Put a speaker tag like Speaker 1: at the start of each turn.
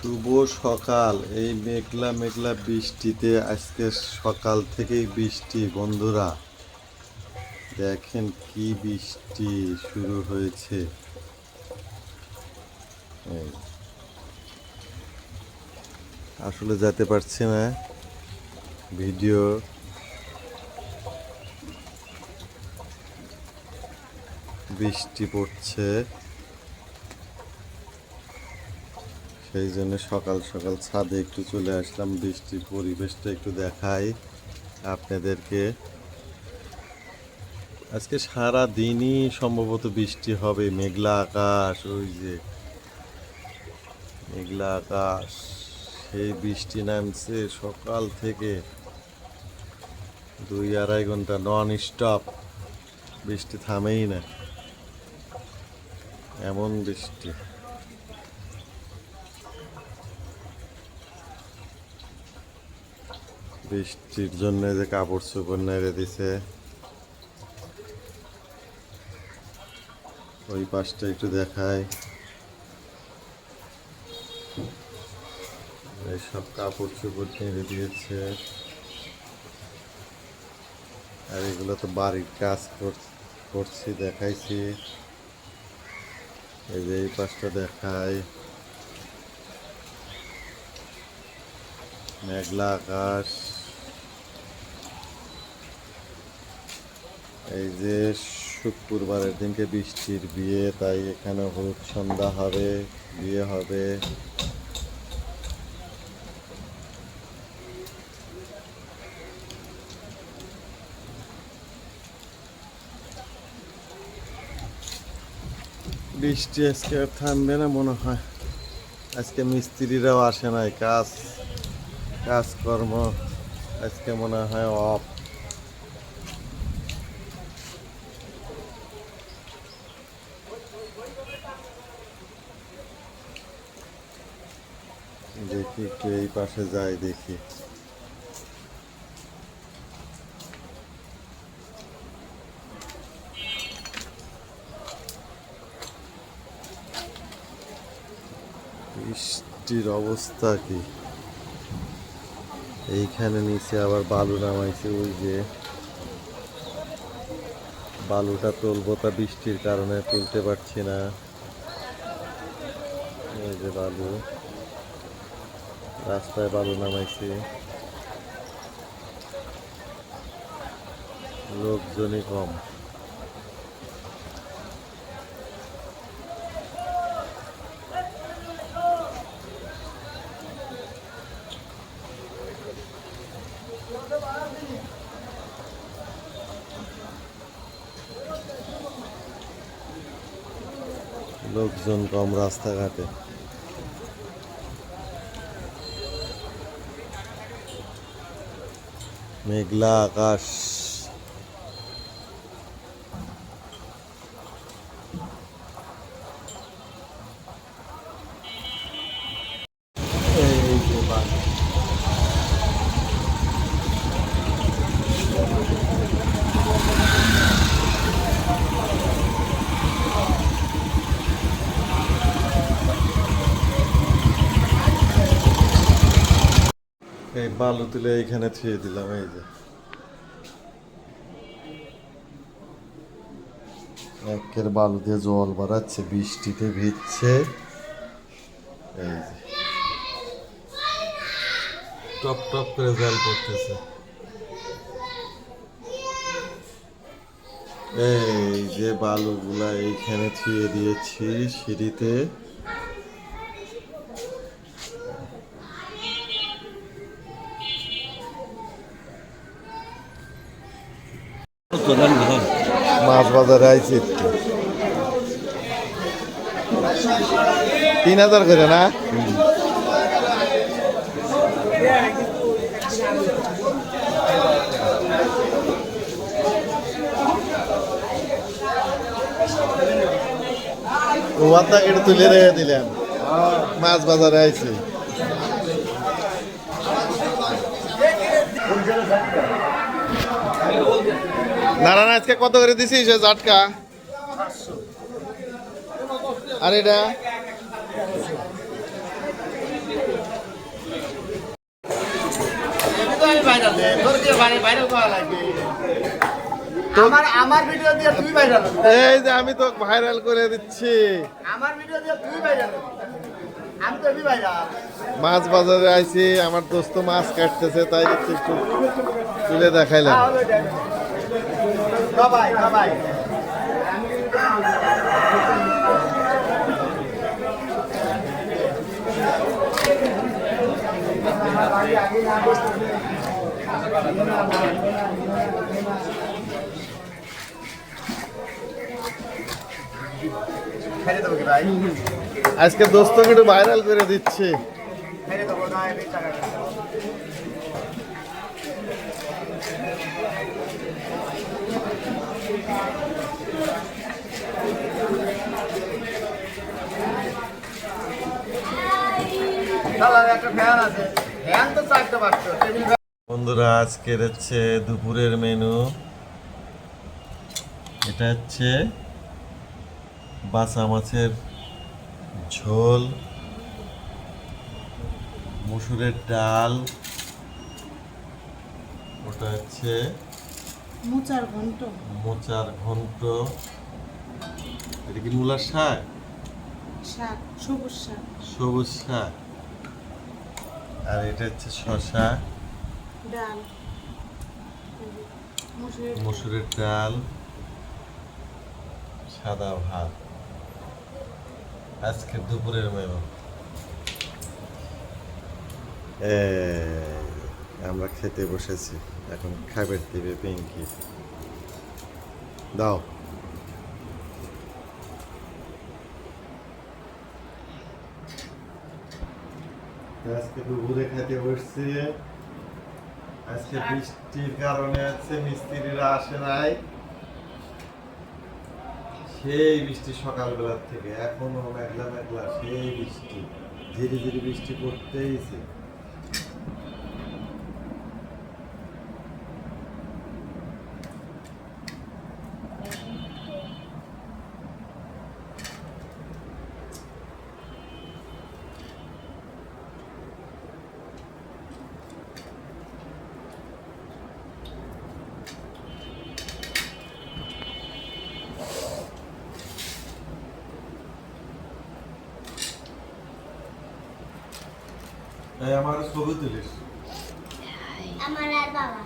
Speaker 1: শুভ সকাল। এই মেঘলা মেঘলা বৃষ্টিতে আজকে সকাল থেকেই বৃষ্টি বন্ধুরা, দেখেন কি বৃষ্টি শুরু হয়েছে। এই আসলে যেতে পারছি না, ভিডিও বৃষ্টি পড়ছে, সেই জন্য সকাল সকাল ছাদে একটু চলে আসলাম, বৃষ্টির পরিবেশটা একটু দেখাই আপনাদেরকে। আজকে সারা দিনই সম্ভবত বৃষ্টি হবে, মেঘলা আকাশ, ওই যে মেঘলা আকাশ, সেই বৃষ্টি নামছে সকাল থেকে 2-2.5 ঘন্টা নন স্টপ, বৃষ্টি থামেই না, এমন বৃষ্টি। বৃষ্টির জন্য যে কাপড় চোপড় নেড়ে দিছে। ওই পাশটা একটু দেখায়, এইসব কাপড় চোপড় নেড়ে দিয়েছে। আর এগুলো তো বাড়ির কাজ করছি, দেখাইছি। এই যে এই পাশটা দেখায়, মেঘলা আকাশ। এই যে শুক্রবারের দিনকে বৃষ্টির বিয়ে, তাই এখানে হলুদ সন্ধ্যা হবে, বিয়ে হবে। বৃষ্টি আজকে আর থামবে না মনে হয়। আজকে মিস্ত্রিরাও আসে নাই, কাজকর্ম আজকে মনে হয় অফ। দেখি একটু এই পাশে যাই, দেখি। বৃষ্টির অবস্থা কি, এইখানে নিচে আবার বালু নামাইছে। ওই যে বালুটা তুলবো, তা বৃষ্টির কারণে তুলতে পারছি না। এই যে বালু, রাস্তায় বালু নামাইছে, লোকজনই কম। লোকজন কম রাস্তাঘাটে। মেঘলা আকাশ। এই যে বালু, এই বালু তুলে এইখানে ছুঁয়ে দিলাম। এই যে একের বালু দিয়ে জল বাড়াচ্ছে, বৃষ্টিতে ভিজছে। এই যে টপ টপ করে জল পড়তেছে। এই যে বালুগুলা এইখানে ছুঁয়ে দিয়েছি সিঁড়িতে। মাছ বাজারে আইছি একটু, 3,000 করে না। ওয়াদা কেটে তুলে রেখে দিলাম, মাছ বাজারে আইছি। নারায়ণ আজকে কত করে দিছিস জাটকা? আর এটা
Speaker 2: ভাইরাল দে, তোর দিয়ে ভাইরাল করা লাগবে। আমার ভিডিও দিয়ে তুই ভাইরাল হবি।
Speaker 1: এই যে আমি তো ভাইরাল করে দিচ্ছি।
Speaker 2: আমার ভিডিও দিয়ে তুই ভাইরাল হবি। আমি তো ভাইরাল।
Speaker 1: মাছ বাজারে আইছি, আমার দোস্ত মাছ কাটতেছে, তাই একটু তুলে দেখাইলাম।
Speaker 2: বাবাই বাবাই খেলে দেবো কি ভাই?
Speaker 1: আজকে দোস্তকে একটু ভাইরাল করে দিচ্ছি।
Speaker 2: খেলে দেবো না, এই টাকা একটা ফ্যান আছে, ফ্যান তো 4-5টা টেবিল।
Speaker 1: বন্ধুরা, আজকের হচ্ছে দুপুরের মেনু। এটা হচ্ছে বাসা মাছের ঝোল, মসুরের ডাল, ওটা হচ্ছে
Speaker 3: মোচার ঘন্ট,
Speaker 1: মোচার ঘন্ট, এটা কি মূলার শাক,
Speaker 3: শাক, সবুজ শাক,
Speaker 1: সবুজ শাক, আর এটা হচ্ছে শসা,
Speaker 3: ডাল,
Speaker 1: মসুরের ডাল, সাদা ভাত। আজকে দুপুরের মেনু। আমরা খেতে বসেছি, এখন খাবার দিবে পিঙ্কি। দাও। আজকে দুপুরে খেতে বসছি। আজকে বৃষ্টির কারণে আছে মিস্ত্রিরা আসে নাই, সেই বৃষ্টি সকালবেলার থেকে এখনো মেঘলা মেঘলা, সেই বৃষ্টি, ধীরে ধীরে বৃষ্টি পড়তেইছে। আমার ছবি তুলিস।
Speaker 4: আমার আর বাবা